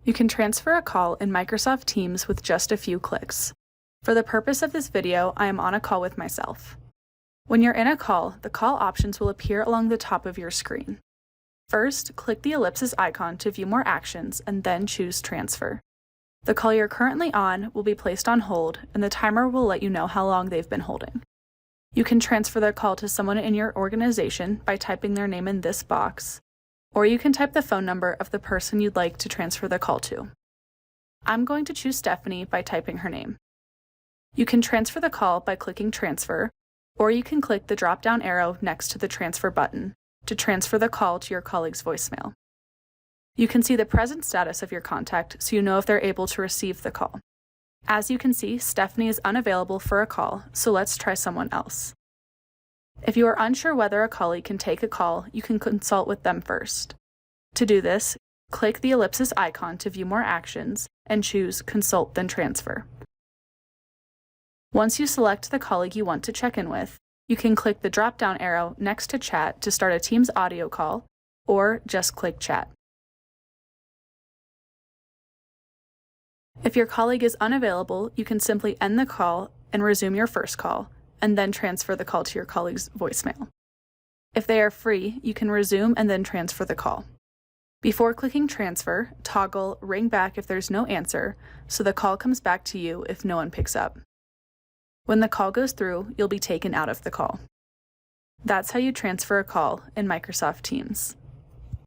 You can transfer a call in Microsoft Teams with just a few clicks. For the purpose of this video, I am on a call with myself. When you're in a call, the call options will appear along the top of your screen. First, click the ellipsis icon to view more actions and then choose Transfer. The call you're currently on will be placed on hold, and the timer will let you know how long they've been holding. You can transfer the call to someone in your organization by typing their name in this box, or you can type the phone number of the person you'd like to transfer the call to. I'm going to choose Stephanie by typing her name. You can transfer the call by clicking Transfer, or you can click the drop-down arrow next to the Transfer button to transfer the call to your colleague's voicemail. You can see the present status of your contact so you know if they're able to receive the call. As you can see, Stephanie is unavailable for a call, so let's try someone else. If you are unsure whether a colleague can take a call, you can consult with them first. To do this, click the ellipsis icon to view more actions and choose Consult then Transfer. Once you select the colleague you want to check in with, you can click the drop-down arrow next to Chat to start a Teams audio call, or just click Chat. If your colleague is unavailable, you can simply end the call and resume your first call, and then transfer the call to your colleague's voicemail. If they are free, you can resume and then transfer the call. Before clicking Transfer, toggle Ring Back if there's no answer, so the call comes back to you if no one picks up. When the call goes through, you'll be taken out of the call. That's how you transfer a call in Microsoft Teams.